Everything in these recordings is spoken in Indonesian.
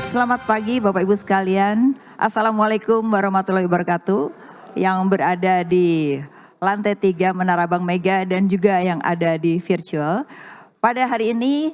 Selamat pagi Bapak Ibu sekalian. Assalamualaikum warahmatullahi wabarakatuh. Yang berada di lantai 3 Menara Bank Mega dan juga yang ada di virtual. Pada hari ini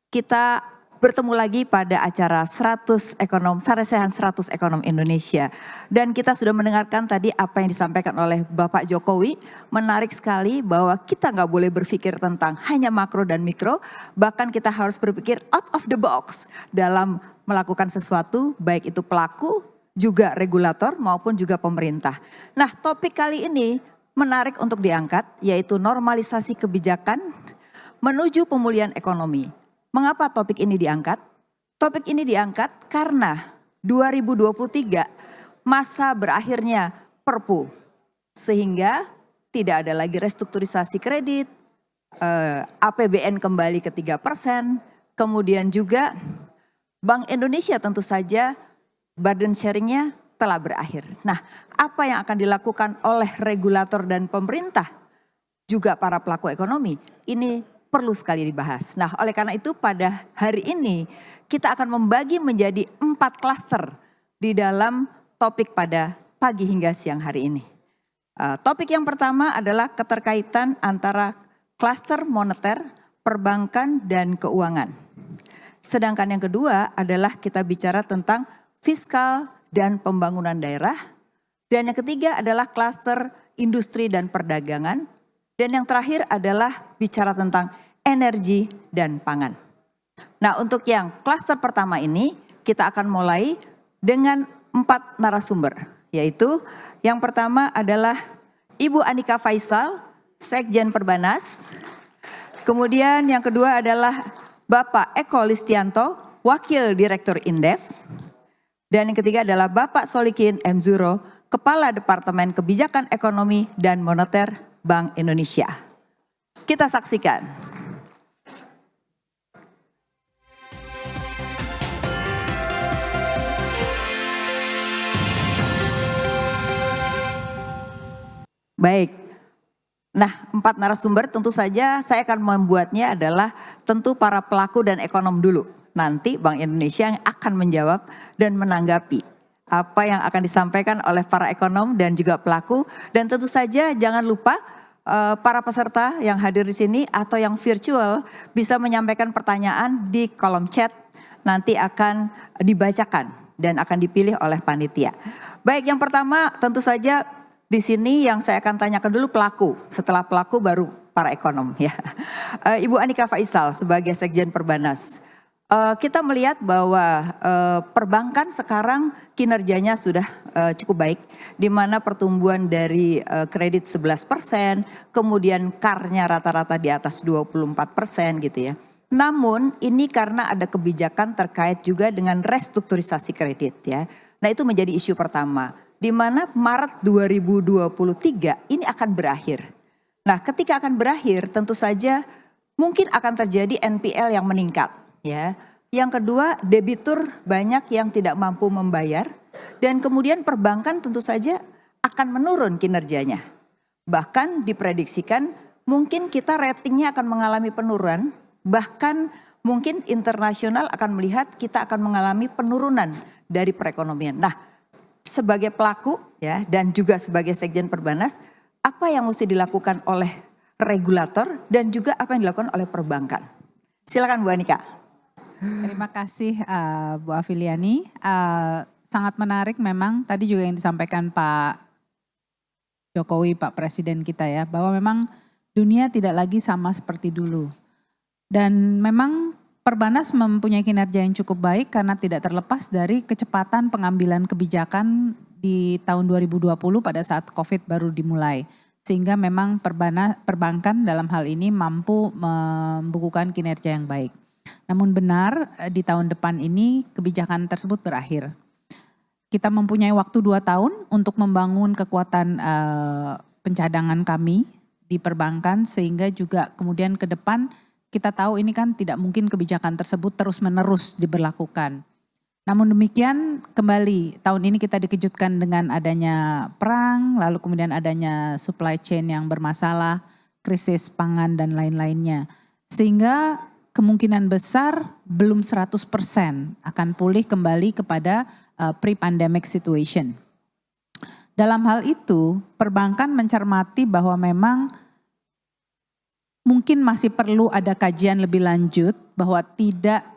kita bertemu lagi pada acara 100 ekonom, Saresehan 100 Ekonom Indonesia. Dan kita sudah mendengarkan tadi apa yang disampaikan oleh Bapak Jokowi. Menarik sekali bahwa kita nggak boleh berpikir tentang hanya makro dan mikro. Bahkan kita harus berpikir out of the box dalam melakukan sesuatu, baik itu pelaku, juga regulator maupun juga pemerintah. Nah, topik kali ini menarik untuk diangkat, yaitu normalisasi kebijakan menuju pemulihan ekonomi. Mengapa topik ini diangkat? Topik ini diangkat karena 2023 masa berakhirnya Perpu, sehingga tidak ada lagi restrukturisasi kredit, APBN kembali ke 3%, kemudian juga Bank Indonesia tentu saja burden sharingnya telah berakhir. Nah, apa yang akan dilakukan oleh regulator dan pemerintah, juga para pelaku ekonomi, ini perlu sekali dibahas. Nah, oleh karena itu pada hari ini kita akan membagi menjadi 4 klaster di dalam topik pada pagi hingga siang hari ini. Topik yang pertama adalah keterkaitan antara klaster moneter, perbankan, dan keuangan. Sedangkan yang kedua adalah kita bicara tentang fiskal dan pembangunan daerah. Dan yang ketiga adalah klaster industri dan perdagangan. Dan yang terakhir adalah bicara tentang energi dan pangan. Nah, untuk yang klaster pertama ini kita akan mulai dengan 4 narasumber. Yaitu yang pertama adalah Ibu Anika Faisal, Sekjen Perbanas. Kemudian yang kedua adalah Bapak Eko Listianto, Wakil Direktur Indef. Dan yang ketiga adalah Bapak Solikin M. Zuro, Kepala Departemen Kebijakan Ekonomi dan Moneter Bank Indonesia. Kita saksikan. Baik. Nah, 4 narasumber tentu saja saya akan membuatnya adalah tentu para pelaku dan ekonom dulu. Nanti Bank Indonesia yang akan menjawab dan menanggapi apa yang akan disampaikan oleh para ekonom dan juga pelaku. Dan tentu saja jangan lupa para peserta yang hadir di sini atau yang virtual bisa menyampaikan pertanyaan di kolom chat. Nanti akan dibacakan dan akan dipilih oleh panitia. Baik, yang pertama tentu saja di sini yang saya akan tanyakan dulu pelaku, setelah pelaku baru para ekonom ya. Ibu Anika Faisal sebagai Sekjen Perbanas. Kita melihat bahwa perbankan sekarang kinerjanya sudah cukup baik, di mana pertumbuhan dari kredit 11%, kemudian KAR-nya rata-rata di atas 24% gitu ya. Namun ini karena ada kebijakan terkait juga dengan restrukturisasi kredit ya. Nah, itu menjadi isu pertama, di mana Maret 2023 ini akan berakhir. Nah, ketika akan berakhir tentu saja mungkin akan terjadi NPL yang meningkat ya. Yang kedua, debitur banyak yang tidak mampu membayar dan kemudian perbankan tentu saja akan menurun kinerjanya. Bahkan diprediksikan mungkin kita ratingnya akan mengalami penurunan, bahkan mungkin internasional akan melihat kita akan mengalami penurunan dari perekonomian. Nah, sebagai pelaku ya dan juga sebagai Sekjen Perbanas, apa yang mesti dilakukan oleh regulator dan juga apa yang dilakukan oleh perbankan? Silakan Bu Anika. Terima kasih Bu Afiliani. Sangat menarik memang tadi juga yang disampaikan Pak Jokowi, Pak Presiden kita ya, bahwa memang dunia tidak lagi sama seperti dulu. Dan memang Perbanas mempunyai kinerja yang cukup baik karena tidak terlepas dari kecepatan pengambilan kebijakan di tahun 2020 pada saat COVID baru dimulai. Sehingga memang perbankan dalam hal ini mampu membukukan kinerja yang baik. Namun benar di tahun depan ini kebijakan tersebut berakhir. Kita mempunyai waktu 2 tahun untuk membangun kekuatan pencadangan kami di perbankan sehingga juga kemudian ke depan kita tahu ini kan tidak mungkin kebijakan tersebut terus-menerus diberlakukan. Namun demikian kembali tahun ini kita dikejutkan dengan adanya perang, lalu kemudian adanya supply chain yang bermasalah, krisis pangan dan lain-lainnya. Sehingga kemungkinan besar belum 100% akan pulih kembali kepada pre-pandemic situation. Dalam hal itu, perbankan mencermati bahwa memang mungkin masih perlu ada kajian lebih lanjut bahwa tidak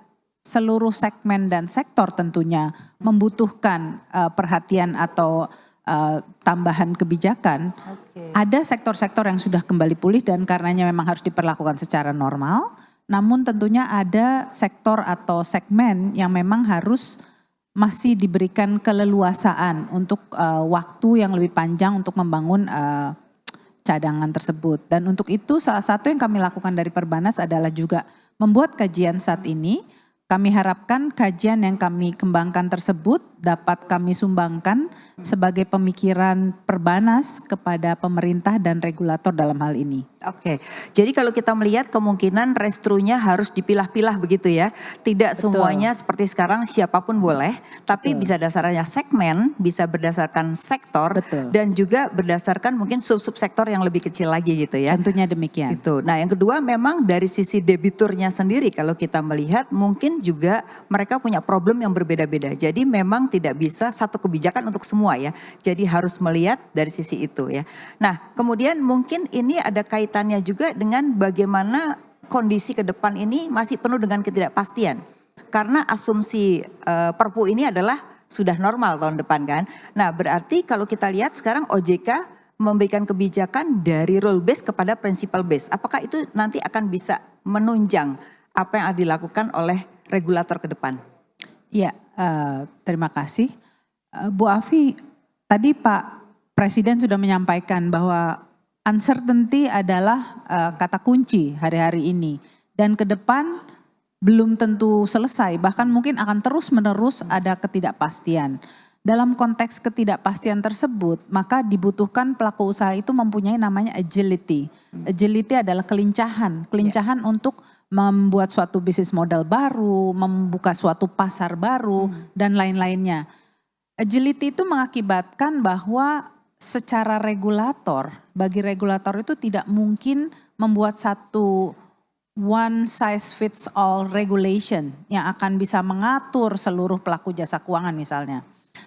seluruh segmen dan sektor tentunya membutuhkan perhatian atau tambahan kebijakan. Ada sektor-sektor yang sudah kembali pulih dan karenanya memang harus diperlakukan secara normal. Namun tentunya ada sektor atau segmen yang memang harus masih diberikan keleluasaan untuk waktu yang lebih panjang untuk membangun cadangan tersebut. Dan untuk itu salah satu yang kami lakukan dari Perbanas adalah juga membuat kajian saat ini. Kami harapkan kajian yang kami kembangkan tersebut dapat kami sumbangkan sebagai pemikiran Perbanas kepada pemerintah dan regulator dalam hal ini. Oke, jadi kalau kita melihat kemungkinan restrunya harus dipilah-pilah begitu ya. Tidak semuanya seperti sekarang siapapun boleh, tapi bisa dasarnya segmen, bisa berdasarkan sektor, dan juga berdasarkan mungkin sub-sub sektor yang lebih kecil lagi gitu ya. Tentunya demikian. Itu. Nah yang kedua memang dari sisi debiturnya sendiri kalau kita melihat mungkin juga mereka punya problem yang berbeda-beda. Jadi memang tidak bisa satu kebijakan untuk semua ya. Jadi harus melihat dari sisi itu ya. Nah kemudian mungkin ini ada kaitannya juga dengan bagaimana kondisi ke depan ini masih penuh dengan ketidakpastian. Karena asumsi Perpu ini adalah sudah normal tahun depan kan. Nah berarti kalau kita lihat sekarang OJK memberikan kebijakan dari rule base kepada principal base. Apakah itu nanti akan bisa menunjang apa yang akan dilakukan oleh regulator ke depan? Ya, terima kasih. Bu Afi, tadi Pak Presiden sudah menyampaikan bahwa uncertainty adalah kata kunci hari-hari ini. Dan ke depan belum tentu selesai, bahkan mungkin akan terus-menerus ada ketidakpastian. Dalam konteks ketidakpastian tersebut, maka dibutuhkan pelaku usaha itu mempunyai namanya agility. Agility adalah kelincahan untuk membuat suatu bisnis model baru, membuka suatu pasar baru, dan lain-lainnya. Agility itu mengakibatkan bahwa secara regulator, bagi regulator itu tidak mungkin membuat satu one size fits all regulation yang akan bisa mengatur seluruh pelaku jasa keuangan misalnya.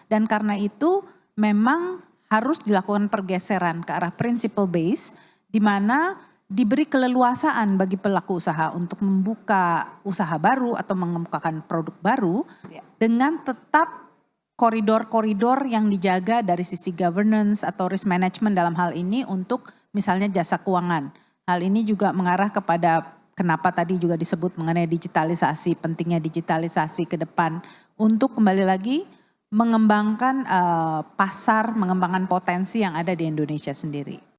Dan karena itu memang harus dilakukan pergeseran ke arah principle base di mana diberi keleluasaan bagi pelaku usaha untuk membuka usaha baru atau mengemukakan produk baru dengan tetap koridor-koridor yang dijaga dari sisi governance atau risk management dalam hal ini untuk misalnya jasa keuangan. Hal ini juga mengarah kepada kenapa tadi juga disebut mengenai digitalisasi, pentingnya digitalisasi ke depan untuk kembali lagi mengembangkan pasar, mengembangkan potensi yang ada di Indonesia sendiri.